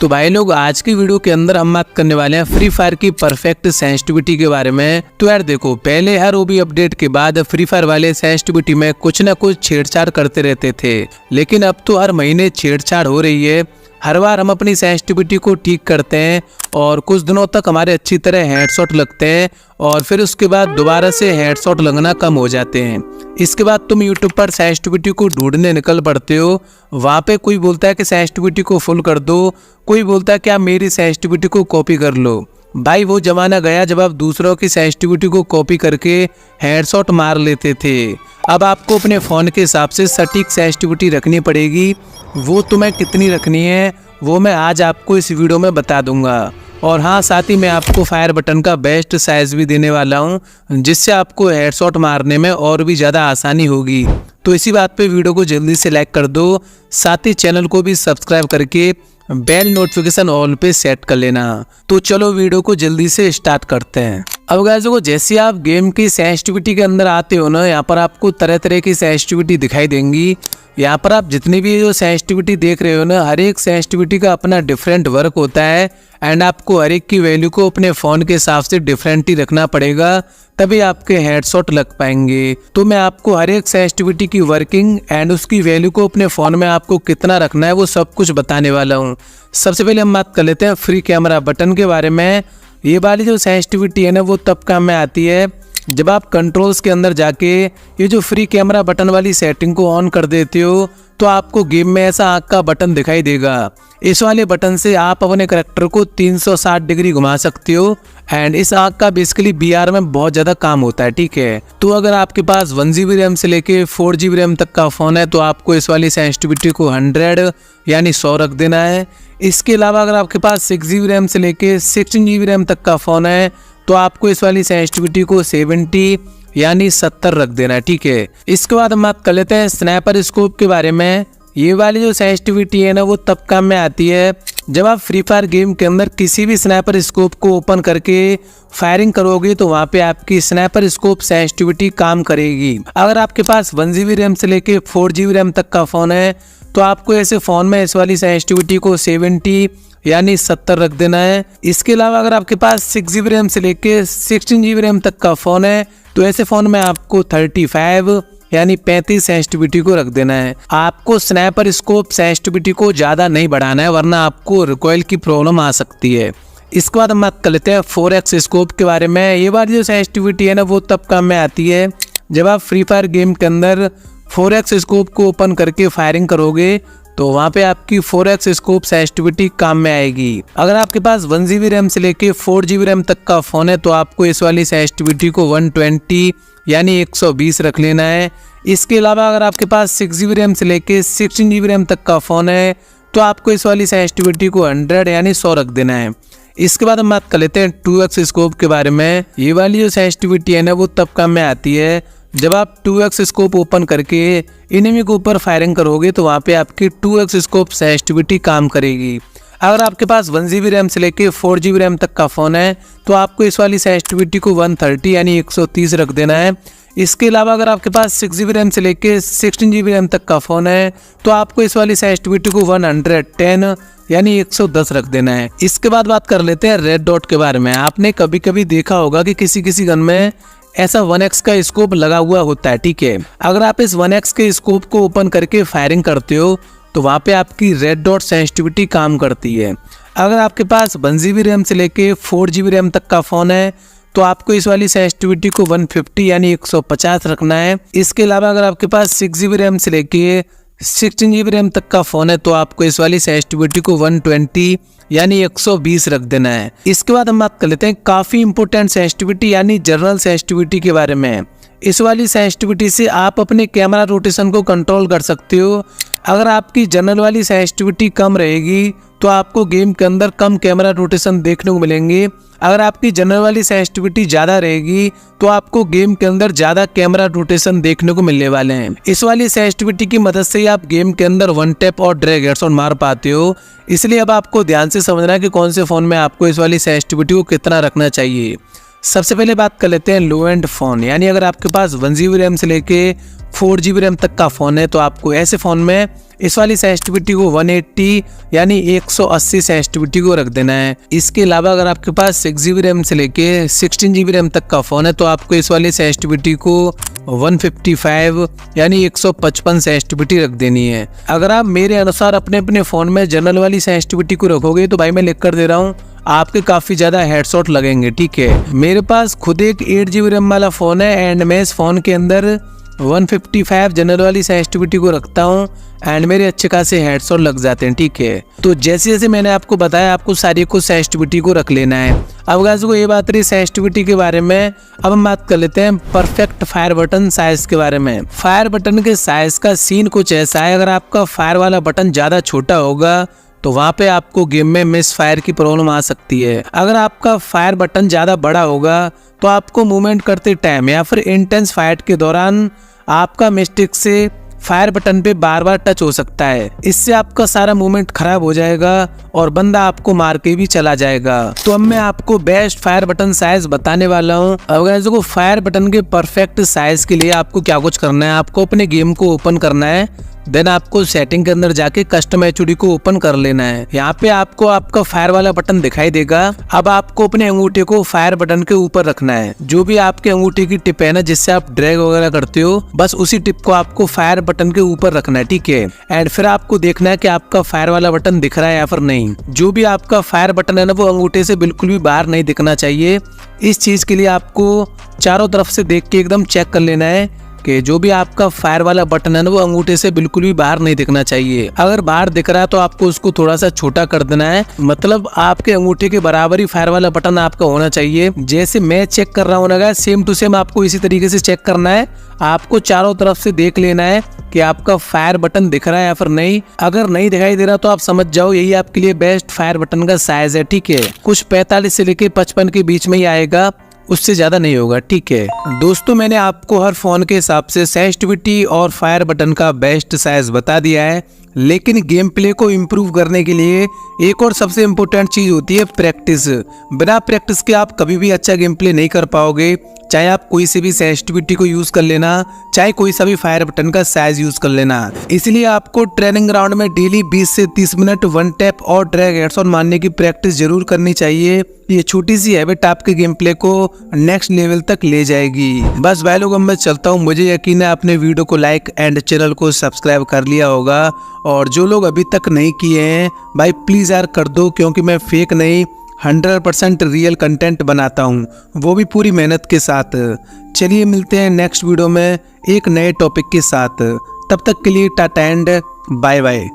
तो भाई लोग आज की वीडियो के अंदर हम बात करने वाले हैं फ्री फायर की परफेक्ट सेंसिटिविटी के बारे में। तो यार देखो, पहले हर ओबी अपडेट के बाद फ्री फायर वाले सेंसिटिविटी में कुछ न कुछ छेड़छाड़ करते रहते थे, लेकिन अब तो हर महीने छेड़छाड़ हो रही है। हर बार हम अपनी सेंसिटिविटी को ठीक करते हैं और कुछ दिनों तक हमारे अच्छी तरह हेडशॉट लगते हैं और फिर उसके बाद दोबारा से हेडशॉट लगना कम हो जाते हैं। इसके बाद तुम यूट्यूब पर सेंसिटिविटी को ढूंढने निकल पड़ते हो। वहाँ पे कोई बोलता है कि सेंसिटिविटी को फुल कर दो, कोई बोलता है कि आप मेरी सेंसिटिविटी को कॉपी कर लो। भाई वो जमाना गया जब आप दूसरों की सेंसिटिविटी को कॉपी करके हेडशॉट मार लेते थे। अब आपको अपने फ़ोन के हिसाब से सटीक सेंसिटिविटी रखनी पड़ेगी। वो तुम्हें कितनी रखनी है वो मैं आज आपको इस वीडियो में बता दूंगा। और हाँ, साथ ही मैं आपको फायर बटन का बेस्ट साइज भी देने वाला हूँ, जिससे आपको हेडशॉट मारने में और भी ज़्यादा आसानी होगी। तो इसी बात पे वीडियो को जल्दी से लाइक कर दो, साथ ही चैनल को भी सब्सक्राइब करके बेल नोटिफिकेशन ऑल पे सेट कर लेना। तो चलो वीडियो को जल्दी से स्टार्ट करते हैं। अब गाइस देखो, जैसे आप गेम की सेंसिटिविटी के अंदर आते हो ना, यहाँ पर आपको तरह तरह की सेंसिटिविटी दिखाई देंगी। यहाँ पर आप जितनी भी जो सेंसिटिविटी देख रहे हो ना, हर एक सेंसिटिविटी का अपना डिफरेंट वर्क होता है एंड आपको हर एक की वैल्यू को अपने फ़ोन के हिसाब से डिफरेंट ही रखना पड़ेगा, तभी आपके हेडशॉट लग पाएंगे। तो मैं आपको हर एक सेंसिटिविटी की वर्किंग एंड उसकी वैल्यू को अपने फ़ोन में आपको कितना रखना है वो सब कुछ बताने वाला हूँ। सबसे पहले हम बात कर लेते हैं फ्री कैमरा बटन के बारे में। ये वाली जो सेंसिटिविटी है ना, वो तब काम में आती है जब आप कंट्रोल्स के अंदर जाके ये जो फ्री कैमरा बटन वाली सेटिंग को ऑन कर देते हो, तो आपको गेम में ऐसा आँख का बटन दिखाई देगा। इस वाले बटन से आप अपने करैक्टर को 360 डिग्री घुमा सकते हो एंड इस आँख का बेसिकली बीआर में बहुत ज़्यादा काम होता है, ठीक है। तो अगर आपके पास 1 GB रैम से लेके 4 GB रैम तक का फ़ोन है तो आपको इस वाली सेंसिटिविटी को 100 यानी 100 रख देना है। इसके अलावा अगर आपके पास 6 GB रैम से लेके 16 GB रैम तक का फ़ोन है तो आपको इस वाली सेंसिटिविटी को 70 यानी 70 रख देना है, ठीक है। इसके बाद हम बात कर लेते हैं स्नैपर स्कोप के बारे में। ये वाली जो सेंसिटिविटी है ना, वो तब काम में आती है जब आप फ्री फायर गेम के अंदर किसी भी स्नैपर स्कोप को ओपन करके फायरिंग करोगे तो वहाँ पे आपकी स्नैपर स्कोप सेंसिटिविटी काम करेगी। अगर आपके पास 1 GB रैम से लेके 4 GB रैम तक का फ़ोन है तो आपको ऐसे फ़ोन में इस वाली सेंसिटिविटी को 70 यानी 70 रख देना है। इसके अलावा अगर आपके पास 6 GB रैम से लेके 16 GB रैम तक का फ़ोन है तो ऐसे फ़ोन में आपको 35 यानी 35 सेंसिटिविटी को रख देना है। आपको स्नैपर स्कोप सेंसिटिविटी को ज़्यादा नहीं बढ़ाना है, वरना आपको रिकॉइल की प्रॉब्लम आ सकती है। इसके बाद हम बात कर लेते हैं 4x स्कोप के बारे में। ये बार जो सेंसिटिविटी है ना, वो तब काम में आती है जब आप फ्री फायर गेम के अंदर 4x स्कोप को ओपन करके फायरिंग करोगे तो वहाँ पे आपकी 4x स्कोप सेंसिटिविटी काम में आएगी। अगर आपके पास 1 GB रैम से लेके 4 GB रैम तक का फ़ोन है तो आपको इस वाली सेंसिटिविटी को 120 यानी 120 रख लेना है। इसके अलावा अगर आपके पास 6 GB रैम से लेके 16 GB रैम तक का फ़ोन है तो आपको इस वाली सेंसिटिविटी को 100 यानी 100 रख देना है। इसके बाद हम बात कर लेते हैं 2x स्कोप के बारे में। ये वाली जो सेंसिटिविटी है ना, वो तब काम में आती है जब आप 2x स्कोप ओपन करके एनिमी के ऊपर फायरिंग करोगे तो वहाँ पे आपकी 2x स्कोप सेंसिटिविटी काम करेगी। अगर आपके पास 1 GB रैम से लेके 4 GB रैम तक का फ़ोन है तो आपको इस वाली सेंसिटिविटी को 130 यानी 130 रख देना है। इसके अलावा अगर आपके पास 6 GB रैम से लेके 16 GB रैम तक का फ़ोन है तो आपको इस वाली सेंसिटिविटी को 110 यानी 110 रख देना है। इसके बाद बात कर लेते हैं रेड डॉट के बारे में। आपने कभी कभी देखा होगा कि किसी गन में ऐसा 1x का स्कोप लगा हुआ होता है, ठीक है। अगर आप इस 1x के स्कोप को ओपन करके फायरिंग करते हो तो वहाँ पे आपकी रेड डॉट सेंसिटिविटी काम करती है। अगर आपके पास 1 GB रैम से लेके 4 GB रैम तक का फ़ोन है तो आपको इस वाली सेंसिटिविटी को 150 यानी 150 रखना है। इसके अलावा अगर आपके पास 6 GB रैम से लेके 16 GB रैम तक का फ़ोन है तो आपको इस वाली सेंसिटिविटी को 120 यानी 120 रख देना है। इसके बाद हम बात कर लेते हैं काफ़ी इंपॉर्टेंट सेंसिटिविटी यानी जनरल सेंसिटिविटी के बारे में। इस वाली सेंसिटिविटी से आप अपने कैमरा रोटेशन को कंट्रोल कर सकते हो। अगर आपकी जनरल वाली सेंसिटिविटी कम रहेगी तो आपको गेम के अंदर कम कैमरा रोटेशन देखने को मिलेंगे। अगर आपकी जनरल वाली सेंसिटिविटी ज़्यादा रहेगी तो आपको गेम के अंदर ज़्यादा कैमरा रोटेशन देखने को मिलने वाले हैं। इस वाली सेंसिटिविटी की मदद से आप गेम के अंदर वन टैप और ड्रैग हेडशॉट मार पाते हो। इसलिए अब आपको ध्यान से समझना है कि कौन से फ़ोन में आपको इस वाली सेंसिटिविटी को कितना रखना चाहिए। सबसे पहले बात कर लेते हैं लो एंड फोन, यानी अगर आपके पास 1 GB रैम से लेके 4 GB रैम तक का फोन है तो आपको ऐसे फोन में इस वाली सेंसिटिविटी को 180 यानी 180 सेंसिटिविटी को रख देना है। इसके अलावा अगर आपके पास 6 GB रैम से लेके 16 GB रैम तक का फोन है तो आपको इस वाली सेंसिटिविटी को 155 यानी 155 सेंसिटिविटी रख देनी है। अगर आप मेरे अनुसार अपने अपने फोन में जनरल वाली सेंसिटिविटी को रखोगे तो भाई मैं लिख कर दे रहा हूँ आपके काफी ज्यादा हेडशॉट लगेंगे। ठीक है, मेरे पास खुद एक 8 GB रैम वाला फोन है एंड मैं इस फोन के अंदर 155 जनरल वाली सेंसिटिविटी को रखता हूँ एंड मेरे अच्छे खासे हेडशॉट लग जाते हैं। ठीक है, तो जैसे जैसे मैंने आपको बताया आपको सारी को सेंसिटिविटी को रख लेना है। अब गाइस को ये बात रही सेंसिटिविटी के बारे में, अब हम बात कर लेते हैं परफेक्ट फायर बटन साइज के बारे में। फायर बटन के साइज का सीन कुछ ऐसा है, अगर आपका फायर वाला बटन ज्यादा छोटा होगा तो वहाँ पे आपको गेम में मिस फायर की प्रॉब्लम आ सकती है। अगर आपका फायर बटन ज्यादा बड़ा होगा तो आपको मूवमेंट करते टाइम या फिर इंटेंस फाइट के दौरान आपका मिस्टेक से फायर बटन पे बार बार टच हो सकता है। इससे आपका सारा मूवमेंट खराब हो जाएगा और बंदा आपको मार के भी चला जाएगा। तो अब मैं आपको बेस्ट फायर बटन साइज बताने वाला हूँ। अब गाइस को फायर बटन के परफेक्ट साइज के लिए आपको क्या कुछ करना है, आपको अपने गेम को ओपन करना है, देन आपको सेटिंग के अंदर जाके कस्टम HUD को ओपन कर लेना है। यहाँ पे आपको आपका फायर वाला बटन दिखाई देगा। अब आपको अपने अंगूठे को फायर बटन के ऊपर रखना है। जो भी आपके अंगूठे की टिप है ना जिससे आप ड्रैग वगैरह करते हो, बस उसी टिप को आपको फायर बटन के ऊपर रखना है। ठीक है, एंड फिर आपको देखना है कि आपका फायर वाला बटन दिख रहा है या फिर नहीं। जो भी आपका फायर बटन है ना वो अंगूठे से बिल्कुल भी बाहर नहीं दिखना चाहिए। इस चीज के लिए आपको चारों तरफ से देख के एकदम चेक कर लेना है कि जो भी आपका फायर वाला बटन है ना वो अंगूठे से बिल्कुल भी बाहर नहीं दिखना चाहिए। अगर बाहर दिख रहा है तो आपको उसको थोड़ा सा छोटा कर देना है, मतलब आपके अंगूठे के बराबर ही फायर वाला बटन आपका होना चाहिए। जैसे मैं चेक कर रहा हूँ ना गाइस, सेम टू सेम आपको इसी तरीके से चेक करना है। आपको चारों तरफ से देख लेना है कि आपका फायर बटन दिख रहा है या फिर नहीं। अगर नहीं दिखाई दे रहा तो आप समझ जाओ यही आपके लिए बेस्ट फायर बटन का साइज है। ठीक है, कुछ 45 से लेके 55 के बीच में ही आएगा, उससे ज्यादा नहीं होगा। ठीक है दोस्तों, मैंने आपको हर फोन के हिसाब से सेंसिटिविटी और फायर बटन का बेस्ट साइज बता दिया है, लेकिन गेम प्ले को इम्प्रूव करने के लिए एक और सबसे इम्पोर्टेंट चीज होती है प्रैक्टिस। बिना प्रैक्टिस के आप कभी भी अच्छा गेम प्ले नहीं कर पाओगे। चाहे आप कोई से भी सेंसिटिविटी को यूज कर लेना, चाहे कोई सा भी फायर बटन का साइज यूज कर लेना। इसलिए आपको ट्रेनिंग ग्राउंड में डेली 20 से 30 मिनट वन टैप और ड्रैग हेडशॉट मारने की प्रैक्टिस जरूर करनी चाहिए। ये छोटी सी हैबिट आपके गेम प्ले को नेक्स्ट लेवल तक ले जाएगी। बस भाई लोग, मैं चलता हूँ। मुझे यकीन है आपने वीडियो को लाइक एंड चैनल को सब्सक्राइब कर लिया होगा, और जो लोग अभी तक नहीं किए हैं भाई प्लीज यार कर दो, क्योंकि मैं फेक नहीं 100% रियल कंटेंट बनाता हूँ, वो भी पूरी मेहनत के साथ। चलिए मिलते हैं नेक्स्ट वीडियो में एक नए टॉपिक के साथ। तब तक के लिए टाटा एंड बाय बाय।